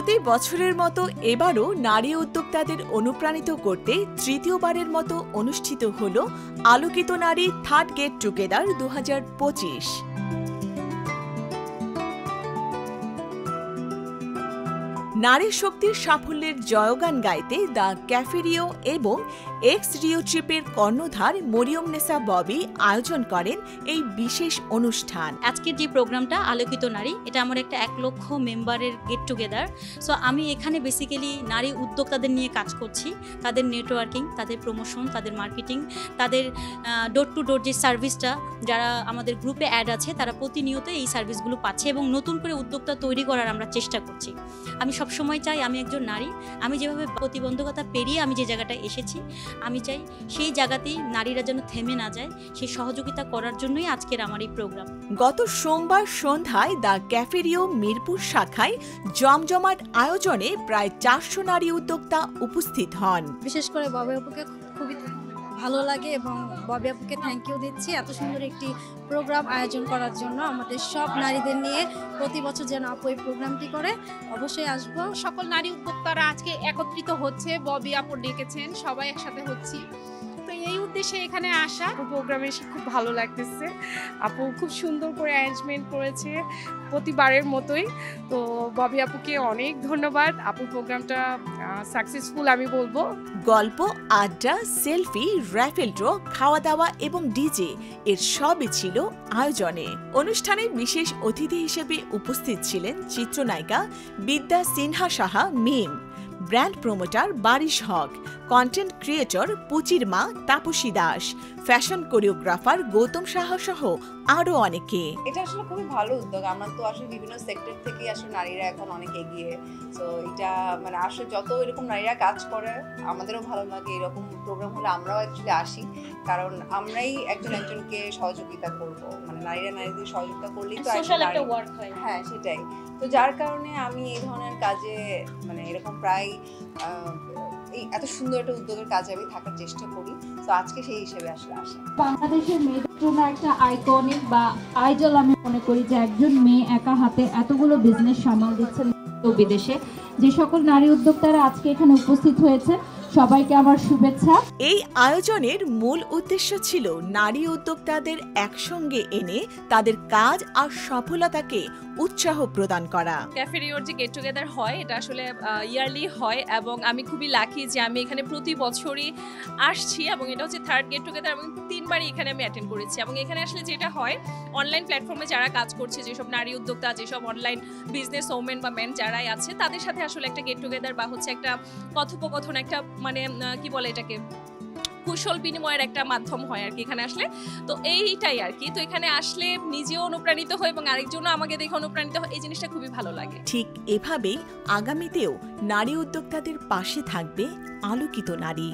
প্রতি বছরের মতো এবারও নারী উদ্যোক্তাদের অনুপ্রাণিত করতে তৃতীয়বারের মতো অনুষ্ঠিত হল আলোকিত নারী থার্ড গেট টুগেদার 2025। নারী শক্তির সাফল্যের জয়গান গাইতে দ্য ক্যাফে রিও এবং এক্স রিও ট্রিপের কর্ণধার মরিয়ম নেসা ববি আয়োজন করেন এই বিশেষ অনুষ্ঠান। আজকের যে প্রোগ্রামটা আলোকিত নারী, এটা আমার একটা 1 লক্ষ মেম্বারের গেট টুগেদার। সো আমি এখানে বেসিক্যালি নারী উদ্যোক্তাদের নিয়ে কাজ করছি, তাদের নেটওয়ার্কিং, তাদের প্রমোশন, তাদের মার্কেটিং, তাদের ডোর টু ডোর যে সার্ভিসটা, যারা আমাদের গ্রুপে অ্যাড আছে তারা প্রতিনিয়ত এই সার্ভিসগুলো পাচ্ছে এবং নতুন করে উদ্যোক্তা তৈরি করার আমরা চেষ্টা করছি। আমি সবসময় চাই আমি একজন নারী, আমি যেভাবে প্রতিবন্ধকতা পেরিয়ে আমি যে জায়গাটায় এসেছি, আমি চাই সেই জায়গাতেই নারীরা যেন থেমে না যায়, সেই সহযোগিতা করার জন্যই আজকের আমার এই প্রোগ্রাম। গত সোমবার সন্ধ্যায় দ্য ক্যাফে রিও মিরপুর শাখায় জমজমাট আয়োজনে প্রায় 400 নারী উদ্যোক্তা উপস্থিত হন। বিশেষ করে ববি আপুকে খুবই ভালো লাগে এবং ববি আপুকে থ্যাংক ইউ দিচ্ছি এত সুন্দর একটি প্রোগ্রাম আয়োজন করার জন্য। আমাদের সব নারীদের নিয়ে প্রতি বছর যেন আপু এই প্রোগ্রামটি করে, অবশ্যই আসবো। সকল নারী উদ্যোক্তারা আজকে একত্রিত হচ্ছে, ববি আপু ডেকেছেন, সবাই একসাথে হচ্ছি। তো এই উদ্দেশ্যে এখানে আসা। প্রোগ্রামে এসে খুব ভালো লাগতেছে, আপু খুব সুন্দর করে অ্যারেঞ্জমেন্ট করেছে প্রতিবারের মতোই। তো ববি আপুকে অনেক ধন্যবাদ, আপুর প্রোগ্রামটা সাকসেসফুল আমি বলবো। গল্প, আড্ডা, সেলফি, র্যাফেল ড্র, খাওয়া দাওয়া এবং ডিজে এর সবই ছিল আয়োজনে। অনুষ্ঠানে বিশেষ অতিথি হিসেবে উপস্থিত ছিলেন চিত্রনায়িকা বিদ্যা সিনহা সাহা মিম, ব্র্যান্ড প্রমোটার বারিশ হক, কন্টেন্ট ক্রিয়েটর পুচির মা তাপসী দাস, ফ্যাশন কোরিওগ্রাফার গৌতম সাহা সহ আরো অনেকে। এটা আসলে খুবই ভালো উদ্যোগ। আমরা তো আসলে বিভিন্ন সেক্টর থেকে আসলে নারীরা এখন অনেক এগিয়ে, তো এটা মানে আসলে যত এরকম নারীরা কাজ করে আমাদেরও ভালো লাগে। এরকম প্রোগ্রাম হলে আমরাও অ্যাকচুয়ালি আসি, কারণ আমরাই একজনকে সহযোগিতা করব, মানে নারীরা নারীদের সহযোগিতা করলেই তো সোশ্যাল একটা ওয়ার্ক হয়। হ্যাঁ, সেটাই। তো যার কারণে আমি এই ধরনের কাজে মানে এরকম প্রায় এই এত সুন্দর একটা উদ্যোগের কাজে আমি থাকার চেষ্টা করি। তো আজকে সেই হিসেবে আসলে আসা। বাংলাদেশের মেয়েদের জন্য একটা আইকনিক বা আইডল আমি মনে করি যে একজন মেয়ে একা হাতে এতগুলো বিজনেস সামাল দিচ্ছেন বিদেশে। যে সকল নারী উদ্যোক্তারা আজকে এখানে উপস্থিত হয়েছে সবাইকে আমার শুভেচ্ছা। এই আয়োজনের মূল উদ্দেশ্য ছিল নারী উদ্যোক্তাদের একসঙ্গে এনে তাদের কাজ আর সফলতাকে উৎসাহ প্রদান করা। ক্যাফে রিওর যে গেট টুগেদার হয়, এটা আসলে ইয়ারলি হয় এবং আমি খুবই লাকি যে আমি এখানে প্রতি বছরই আসছি এবং এটা হচ্ছে থার্ড গেট টুগেদার এবং 3বারই এখানে আমি অ্যাটেন্ড করেছি। এবং এখানে আসলে যেটা হয়, অনলাইন প্ল্যাটফর্মে যারা কাজ করছে, যেসব নারী উদ্যোক্তা, যেসব অনলাইন বিজনেস ওমেন বা মেন যারাই আছে, তাদের সাথে আসলে একটা গেট টুগেদার বা হচ্ছে একটা কথোপকথন, একটা মানে কি বলে এটাকে, কুশল বিনিময়ের একটা মাধ্যম হয় আর কি এখানে আসলে। তো এইটাই আর কি। তো এখানে আসলে নিজেও অনুপ্রাণিত হয় এবং আরেকজনও আমাকে দেখে অনুপ্রাণিত হয়, এই জিনিসটা খুবই ভালো লাগে। ঠিক এভাবেই আগামীতেও নারী উদ্যোক্তাদের পাশে থাকবে আলোকিত নারী।